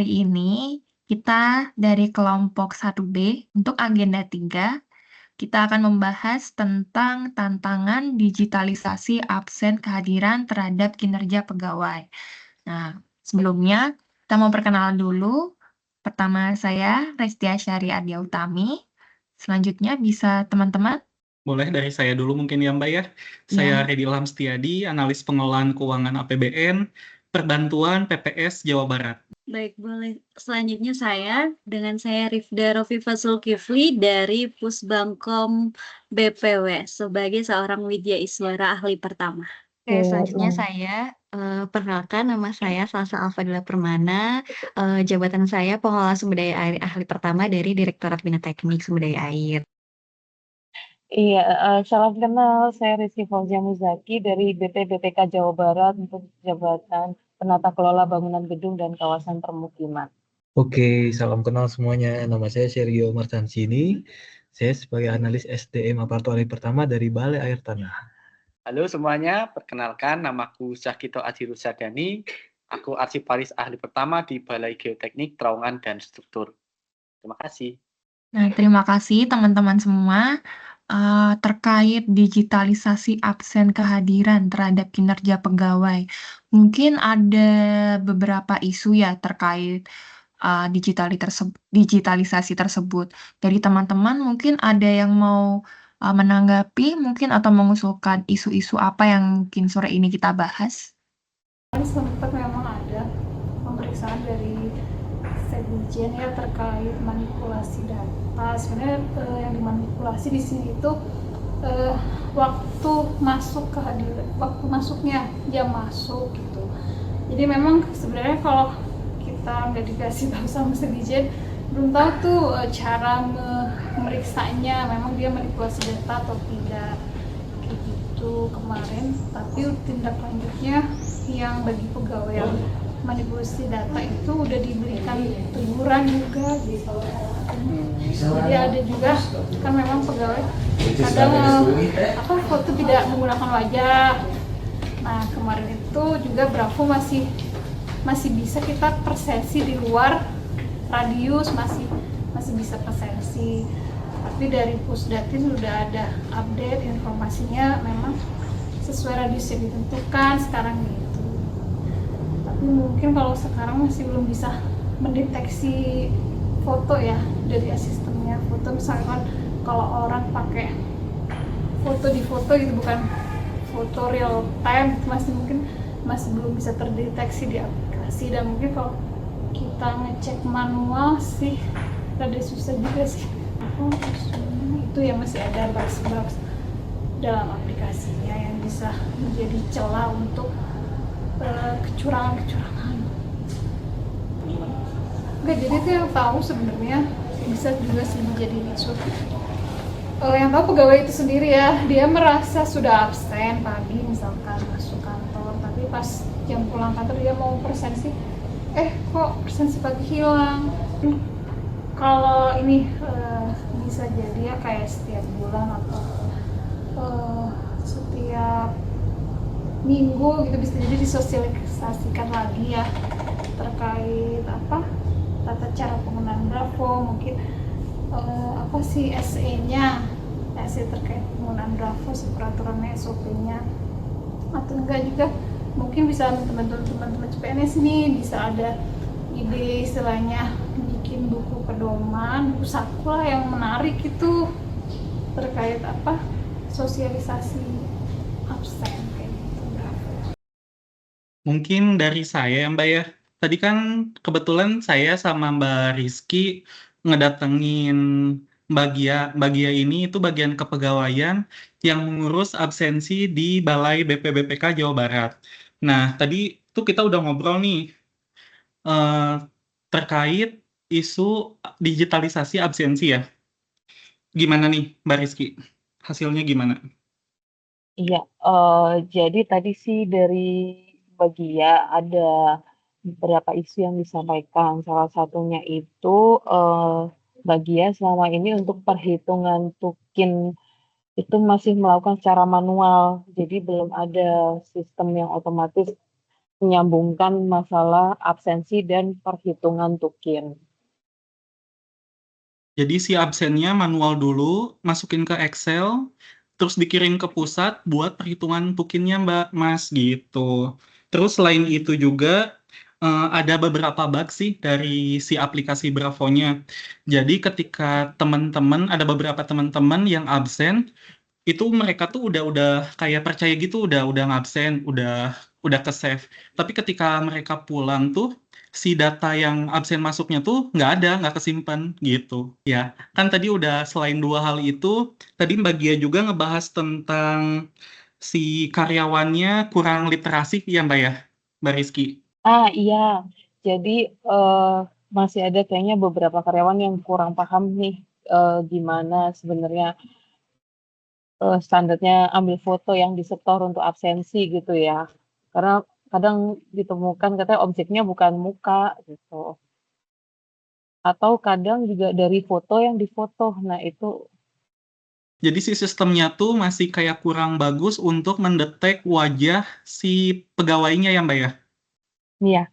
hari ini kita dari kelompok 1B untuk agenda 3, kita akan membahas tentang tantangan digitalisasi absen kehadiran terhadap kinerja pegawai. Nah, sebelumnya kita mau perkenalan dulu. Pertama saya Restia Syari Ardia Utami. Selanjutnya bisa teman-teman. Boleh dari saya dulu mungkin ya Mbak ya. Ya. Saya Redi Ilham Setiadi, analis pengelolaan keuangan APBN, Perbantuan PPS Jawa Barat. Baik, boleh. Selanjutnya dengan saya Rifda Rofifa Zulkifli dari Pusbangkom BPW sebagai seorang widya iswara ahli pertama. Oke, selanjutnya saya perkenalkan, nama saya Salsa Alfadila Permana, jabatan saya pengelola sumber daya air ahli pertama dari Direktorat Bina Teknik Sumber Daya Air. Iya, salam kenal, saya Rizky Fauzia Muzaki dari BPBPK Jawa Barat untuk jabatan penata kelola bangunan gedung dan kawasan permukiman. Oke, salam kenal semuanya. Nama saya Sergio Martansini. Saya sebagai analis SDM Apartu Ahli Pertama dari Balai Air Tanah. Halo semuanya, perkenalkan namaku Syahkito Ajirusadani. Aku arsiparis ahli pertama di Balai Geoteknik, Terowongan, dan Struktur. Terima kasih. Nah, terima kasih teman-teman semua. Terkait digitalisasi absen kehadiran terhadap kinerja pegawai. Mungkin ada beberapa isu ya terkait digitalisasi tersebut. Dari teman-teman mungkin ada yang mau menanggapi mungkin atau mengusulkan isu-isu apa yang mungkin sore ini kita bahas? Sempat memang ada pemeriksaan dari Sekjen ya terkait manipulasi data. Sebenarnya yang dimanipulasi di sini itu waktu masuknya jam masuk gitu. Jadi memang sebenarnya kalau kita nggak dikasih tahu sama Sekjen, belum tahu tuh cara memeriksanya, memang dia manipulasi data atau tidak kayak gitu kemarin. Tapi tindak lanjutnya yang bagi pegawai yang manipulasi data itu udah diberikan teguran juga gitu. Jadi ada juga kan memang pegawai kadang foto tidak menggunakan wajah. Nah kemarin itu juga Bravo masih bisa kita persesi di luar radius, masih bisa persesi. Tapi dari Pusdatin sudah ada update informasinya, memang sesuai radius yang ditentukan sekarang gitu. Tapi mungkin kalau sekarang masih belum bisa mendeteksi foto ya dari sistemnya. Foto misalkan kalau orang pakai foto di foto gitu, bukan foto real time, masih belum bisa terdeteksi di aplikasi. Dan mungkin kalau kita ngecek manual sih rada susah juga sih. Itu yang masih ada bugs dalam aplikasinya yang bisa menjadi celah untuk kecurangan. Oke, jadi itu yang tahu sebenarnya bisa juga sih menjadi isu. Yang tahu pegawai itu sendiri ya, dia merasa sudah absen pagi misalkan masuk kantor, tapi pas jam pulang kantor dia mau presensi, kok presensi pagi hilang. Kalau ini bisa jadi ya kayak setiap bulan atau setiap minggu gitu, bisa jadi disosialisasikan lagi ya terkait tata cara penggunaan Bravo, mungkin SE-nya terkait penggunaan Bravo, peraturannya, SOP-nya, atau enggak juga mungkin bisa teman-teman CPNS nih bisa ada ide istilahnya bikin buku pedoman, buku saku lah yang menarik itu terkait sosialisasi absen kayak gitu. Mungkin dari saya Mbak ya. Tadi kan kebetulan saya sama Mbak Rizky ngedatengin Mbak Gia ini itu bagian kepegawaian yang mengurus absensi di Balai BPBPK Jawa Barat. Nah, tadi tuh kita udah ngobrol nih terkait isu digitalisasi absensi ya. Gimana nih Mbak Rizky? Hasilnya gimana? Iya, jadi tadi sih dari Bagia ada beberapa isu yang disampaikan. Salah satunya itu Bagia selama ini untuk perhitungan tukin itu masih melakukan secara manual. Jadi belum ada sistem yang otomatis menyambungkan masalah absensi dan perhitungan tukin. Jadi si absennya manual dulu, masukin ke Excel, terus dikirim ke pusat buat perhitungan tukinnya Mas, gitu. Terus selain itu juga ada beberapa bug sih dari si aplikasi Bravo-nya. Jadi ketika ada beberapa teman-teman yang absen, itu mereka tuh udah kayak percaya gitu, udah ngabsen, udah ke-save. Tapi ketika mereka pulang tuh, si data yang absen masuknya tuh nggak kesimpan gitu. Ya, kan tadi udah selain 2 hal itu, tadi Mbak Gia juga ngebahas tentang si karyawannya kurang literasi ya Mbak ya, Mbak Rizky? Iya. Jadi, masih ada kayaknya beberapa karyawan yang kurang paham nih, gimana sebenarnya, standarnya ambil foto yang disetor untuk absensi gitu ya. Karena kadang ditemukan katanya objeknya bukan muka gitu. Atau kadang juga dari foto yang difoto. Nah itu Jadi si sistemnya tuh masih kayak kurang bagus untuk mendetek wajah si pegawainya ya Mbak ya? iya.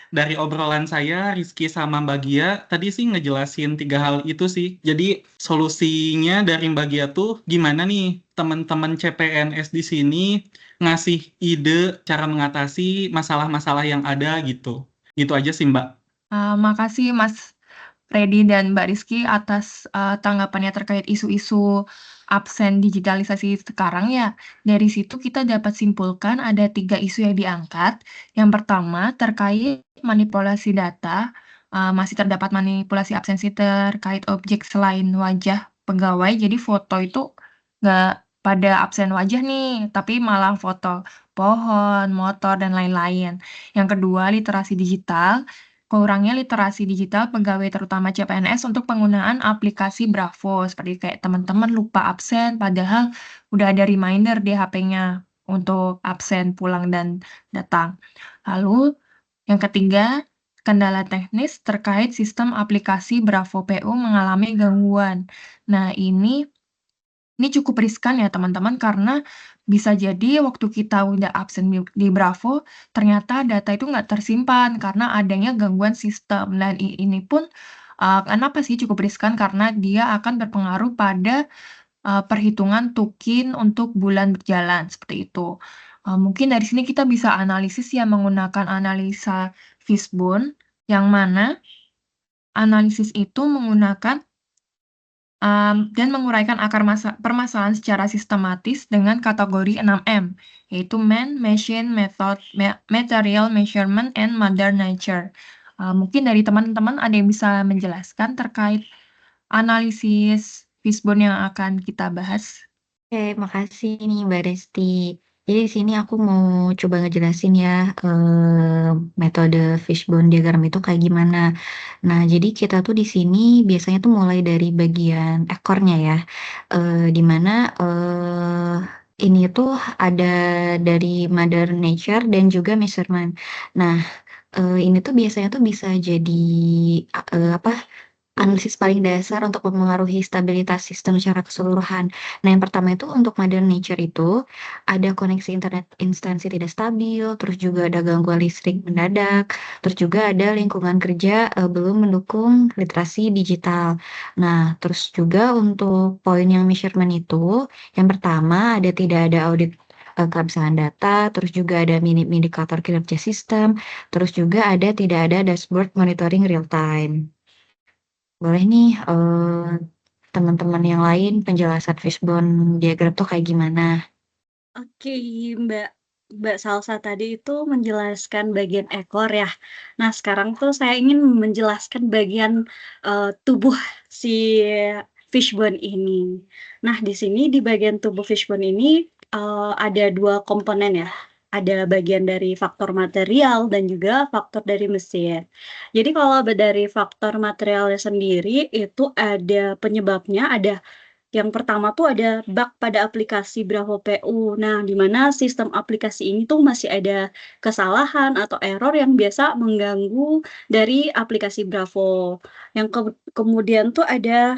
Dari obrolan saya, Rizky sama Mbak Gia, tadi sih ngejelasin 3 hal itu sih. Jadi solusinya dari Mbak Gia tuh gimana nih teman-teman CPNS di sini ngasih ide cara mengatasi masalah-masalah yang ada gitu. Gitu aja sih Mbak. Makasih Mas Freddy dan Mbak Rizky atas tanggapannya terkait isu-isu absen digitalisasi sekarang ya. Dari situ kita dapat simpulkan ada 3 isu yang diangkat. Yang pertama terkait manipulasi data, masih terdapat manipulasi absensi terkait objek selain wajah pegawai. Jadi foto itu nggak pada absen wajah nih, tapi malah foto pohon, motor, dan lain-lain. Yang kedua, literasi digital. Kurangnya literasi digital pegawai terutama CPNS untuk penggunaan aplikasi Bravo, seperti kayak teman-teman lupa absen padahal udah ada reminder di HP-nya untuk absen pulang dan datang. Lalu yang ketiga, kendala teknis terkait sistem aplikasi Bravo PU mengalami gangguan. Nah, ini cukup riskan ya teman-teman karena bisa jadi waktu kita udah absen di Bravo, ternyata data itu nggak tersimpan karena adanya gangguan sistem. Dan ini pun kenapa sih cukup riskan? Karena dia akan berpengaruh pada perhitungan tukin untuk bulan berjalan, seperti itu. Mungkin dari sini kita bisa analisis ya menggunakan analisa Fishbone, yang mana analisis itu menggunakan dan menguraikan akar permasalahan secara sistematis dengan kategori 6M, yaitu Man, Machine, Method, Material, Measurement, and Mother Nature. Mungkin dari teman-teman ada yang bisa menjelaskan terkait analisis Fishbone yang akan kita bahas? Oke, makasih nih Mbak Resti. Jadi di sini aku mau coba ngejelasin ya metode fishbone diagram itu kayak gimana. Nah, jadi kita tuh di sini biasanya tuh mulai dari bagian ekornya ya, di mana ini tuh ada dari Mother Nature dan juga measurement. Nah, ini tuh biasanya tuh bisa jadi apa? Analisis paling dasar untuk mempengaruhi stabilitas sistem secara keseluruhan. Nah, yang pertama itu untuk Mother Nature itu ada koneksi internet instansi tidak stabil, terus juga ada gangguan listrik mendadak, terus juga ada lingkungan kerja belum mendukung literasi digital. Nah, terus juga untuk poin yang measurement itu, yang pertama tidak ada audit keabsahan data, terus juga ada indikator kinerja sistem, terus juga tidak ada dashboard monitoring real time. Boleh nih teman-teman yang lain penjelasan fishbone diagram tuh kayak gimana? Oke, Mbak Salsa tadi itu menjelaskan bagian ekor ya. Nah, sekarang tuh saya ingin menjelaskan bagian tubuh si fishbone ini. Nah, di sini di bagian tubuh fishbone ini ada 2 komponen ya. Ada bagian dari faktor material dan juga faktor dari mesin. Jadi kalau dari faktor materialnya sendiri itu ada penyebabnya, ada Yang pertama tuh ada bug pada aplikasi Bravo PU. Nah, di mana sistem aplikasi ini tuh masih ada kesalahan atau error yang biasa mengganggu dari aplikasi Bravo. Yang kemudian tuh ada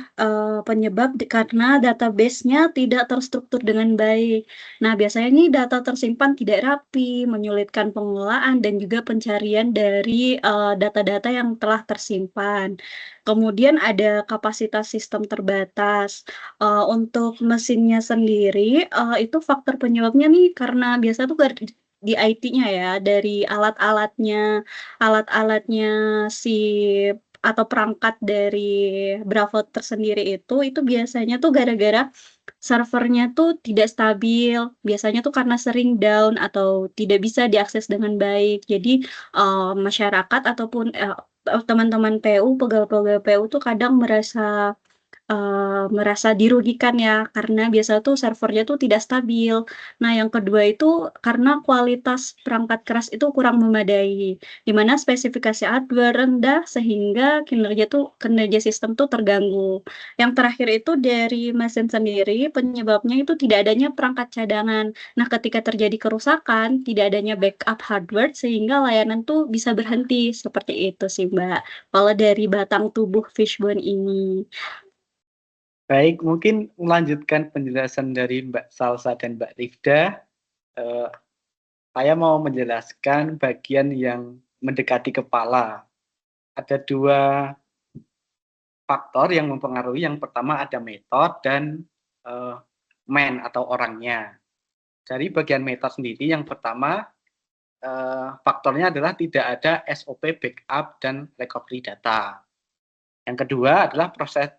penyebab karena database-nya tidak terstruktur dengan baik. Nah, biasanya ini data tersimpan tidak rapi, menyulitkan pengelolaan dan juga pencarian dari data-data yang telah tersimpan. Kemudian ada kapasitas sistem terbatas. Untuk mesinnya sendiri, itu faktor penyebabnya nih karena biasa tuh di IT-nya ya, dari alat-alatnya si atau perangkat dari Bravo tersendiri itu biasanya tuh gara-gara servernya tuh tidak stabil, biasanya tuh karena sering down atau tidak bisa diakses dengan baik. Jadi, masyarakat ataupun, teman-teman PU, pegawai-pegawai PU tuh kadang merasa dirugikan ya, karena biasa tuh servernya tuh tidak stabil. Nah, yang kedua itu karena kualitas perangkat keras itu kurang memadai, di mana spesifikasi hardware rendah sehingga kinerja sistem tuh terganggu. Yang terakhir itu dari mesin sendiri, penyebabnya itu tidak adanya perangkat cadangan. Nah, ketika terjadi kerusakan, tidak adanya backup hardware sehingga layanan tuh bisa berhenti, seperti itu sih, Mbak, kalau dari batang tubuh Fishbone ini. Baik, mungkin melanjutkan penjelasan dari Mbak Salsa dan Mbak Rifda. Saya mau menjelaskan bagian yang mendekati kepala. Ada 2 faktor yang mempengaruhi. Yang pertama ada metode dan man atau orangnya. Dari bagian metode sendiri, yang pertama faktornya adalah tidak ada SOP backup dan recovery data. Yang kedua adalah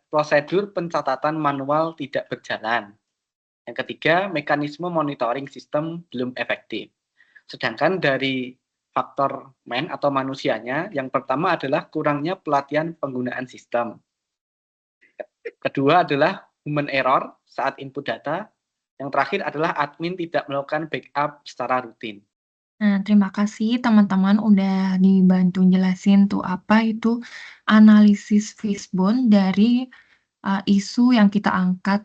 prosedur pencatatan manual tidak berjalan. Yang ketiga, mekanisme monitoring sistem belum efektif. Sedangkan dari faktor man atau manusianya, yang pertama adalah kurangnya pelatihan penggunaan sistem. Kedua adalah human error saat input data. Yang terakhir adalah admin tidak melakukan backup secara rutin. Nah, terima kasih teman-teman udah dibantu jelasin tuh apa itu analisis Fishbone dari isu yang kita angkat,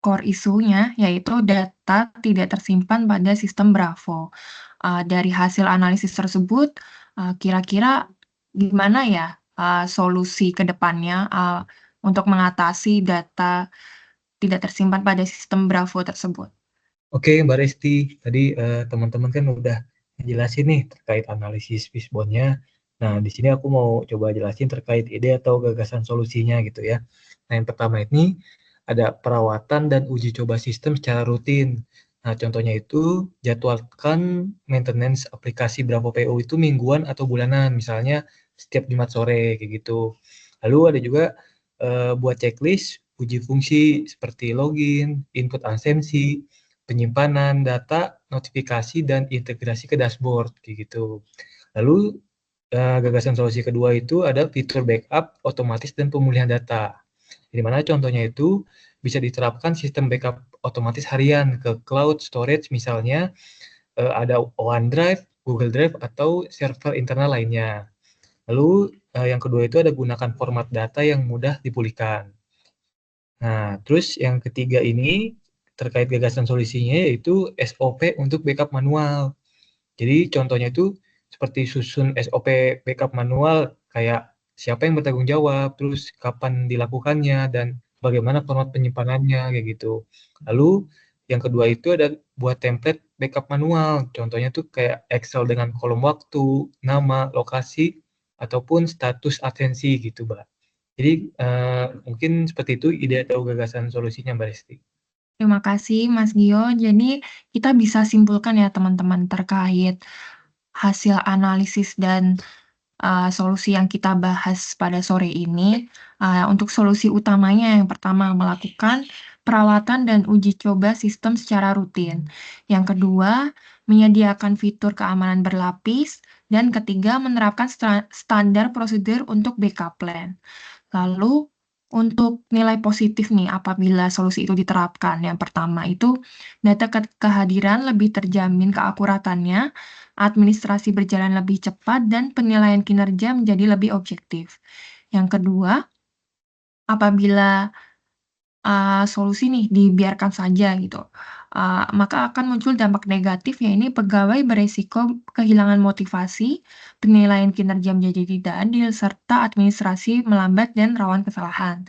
core isunya yaitu data tidak tersimpan pada sistem Bravo. Dari hasil analisis tersebut, kira-kira gimana ya solusi ke depannya untuk mengatasi data tidak tersimpan pada sistem Bravo tersebut? Oke, Mbak Resti, tadi teman-teman kan udah jelasin nih terkait analisis Fishbone-nya. Nah, di sini aku mau coba jelasin terkait ide atau gagasan solusinya gitu ya. Nah, yang pertama ini ada perawatan dan uji coba sistem secara rutin. Nah, contohnya itu jadwalkan maintenance aplikasi Bravo PO itu mingguan atau bulanan, misalnya setiap Jumat sore kayak gitu. Lalu ada juga buat checklist uji fungsi seperti login, input absensi, penyimpanan data, notifikasi, dan integrasi ke dashboard, kayak gitu. Lalu, gagasan solusi kedua itu ada fitur backup otomatis dan pemulihan data. Di mana contohnya itu bisa diterapkan sistem backup otomatis harian ke cloud storage misalnya, ada OneDrive, Google Drive, atau server internal lainnya. Lalu, yang kedua itu ada gunakan format data yang mudah dipulihkan. Nah, terus yang ketiga ini terkait gagasan solusinya yaitu SOP untuk backup manual. Jadi contohnya itu seperti susun SOP backup manual kayak siapa yang bertanggung jawab, terus kapan dilakukannya, dan bagaimana format penyimpanannya kayak gitu. Lalu yang kedua itu ada buat template backup manual. Contohnya tuh kayak Excel dengan kolom waktu, nama, lokasi, ataupun status absensi gitu, Mbak. Jadi mungkin seperti itu ide atau gagasan solusinya, Mbak Resti. Terima kasih Mas Gio. Jadi kita bisa simpulkan ya teman-teman terkait hasil analisis dan solusi yang kita bahas pada sore ini. Untuk solusi utamanya yang pertama melakukan perawatan dan uji coba sistem secara rutin. Yang kedua, menyediakan fitur keamanan berlapis. Dan ketiga, menerapkan standar prosedur untuk backup plan. Lalu untuk nilai positif nih apabila solusi itu diterapkan. Yang pertama itu data kehadiran lebih terjamin keakuratannya, administrasi berjalan lebih cepat, dan penilaian kinerja menjadi lebih objektif. Yang kedua, apabila solusi nih dibiarkan saja gitu, maka akan muncul dampak negatif, yaitu pegawai beresiko kehilangan motivasi, penilaian kinerja menjadi tidak adil, serta administrasi melambat dan rawan kesalahan.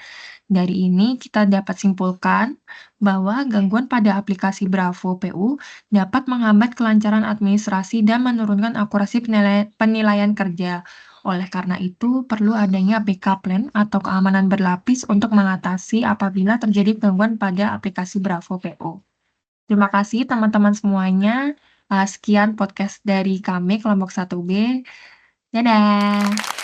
Dari ini kita dapat simpulkan bahwa gangguan pada aplikasi Bravo PU dapat menghambat kelancaran administrasi dan menurunkan akurasi penilaian kerja. Oleh karena itu, perlu adanya backup plan atau keamanan berlapis untuk mengatasi apabila terjadi gangguan pada aplikasi Bravo PU. Terima kasih teman-teman semuanya. Sekian podcast dari kami kelompok 1B. Dadah.